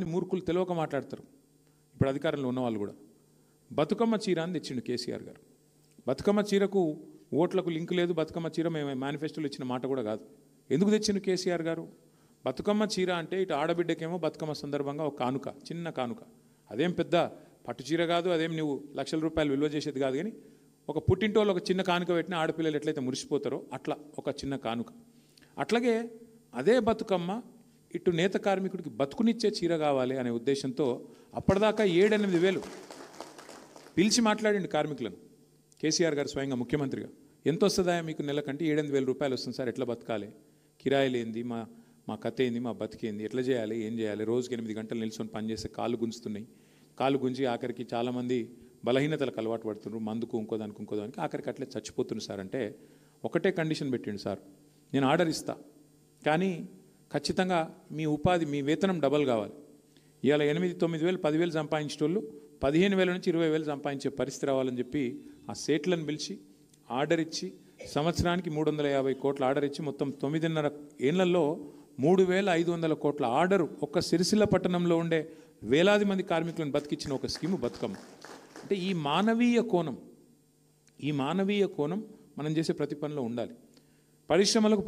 చాలామంది మూర్ఖులు తెలియక మాట్లాడతారు, ఇప్పుడు అధికారంలో ఉన్నవాళ్ళు కూడా. బతుకమ్మ చీర అని తెచ్చిండు కేసీఆర్ గారు. బతుకమ్మ చీరకు ఓట్లకు లింక్ లేదు, బతుకమ్మ చీర మేము మేనిఫెస్టోలో ఇచ్చిన మాట కూడా కాదు. ఎందుకు తెచ్చిండు కేసీఆర్ గారు? బతుకమ్మ చీర అంటే ఇటు ఆడబిడ్డకేమో బతుకమ్మ సందర్భంగా ఒక కానుక, చిన్న కానుక. అదేం పెద్ద పట్టు చీర కాదు, అదేం నువ్వు లక్షల రూపాయలు విలువ చేసేది కాదు. కానీ ఒక పుట్టింటోళ్ళు ఒక చిన్న కానుక పెట్టిన ఆడపిల్లలు ఎట్లయితే మురిసిపోతారో అట్లా ఒక చిన్న కానుక. అట్లాగే అదే బతుకమ్మ ఇటు నేత కార్మికుడికి బతుకునిచ్చే చీర కావాలి అనే ఉద్దేశంతో అప్పటిదాకా 7-8 వేలు పిలిచి మాట్లాడిండు కార్మికులను కేసీఆర్ గారు స్వయంగా ముఖ్యమంత్రిగా. ఎంత వస్తుందా మీకు నెలకంటే? 7-8 వేల రూపాయలు వస్తుంది సార్, ఎట్లా బతకాలి, కిరాయిలు ఏంది, మా కథ ఏంది, మా బతికేంది, ఎట్లా చేయాలి, ఏం చేయాలి, రోజుకి 8 గంటలు నిల్చొని పనిచేస్తే కాళ్ళు గుంజుతున్నాయి, కాళ్ళు గుంజి ఆఖరికి చాలామంది బలహీనతలకు అలవాటు పడుతున్నారు, మందుకు ఇంకోదానికి ఆఖరికి అట్లే చచ్చిపోతున్నారు సార్. అంటే ఒకటే కండిషన్ పెట్టిండు సార్, నేను ఆర్డర్ ఇస్తా కానీ ఖచ్చితంగా మీ ఉపాధి, మీ వేతనం డబల్ కావాలి. ఇవాళ 8-9 వేలు 10 వేలు సంపాదించేటోళ్ళు 15 వేల నుంచి 20 వేలు సంపాదించే పరిస్థితి రావాలని చెప్పి ఆ సేట్లను పిలిచి ఆర్డర్ ఇచ్చి సంవత్సరానికి 350 కోట్ల ఆర్డర్ ఇచ్చి మొత్తం 9.5 ఏళ్లలో 3,500 కోట్ల ఆర్డరు ఒక్క సిరిసిల్ల పట్టణంలో ఉండే వేలాది మంది కార్మికులను బతికించిన ఒక స్కీము బతుకమ్మ. అంటే ఈ మానవీయ కోణం మనం చేసే ప్రతి పనిలో ఉండాలి. పరిశ్రమలకు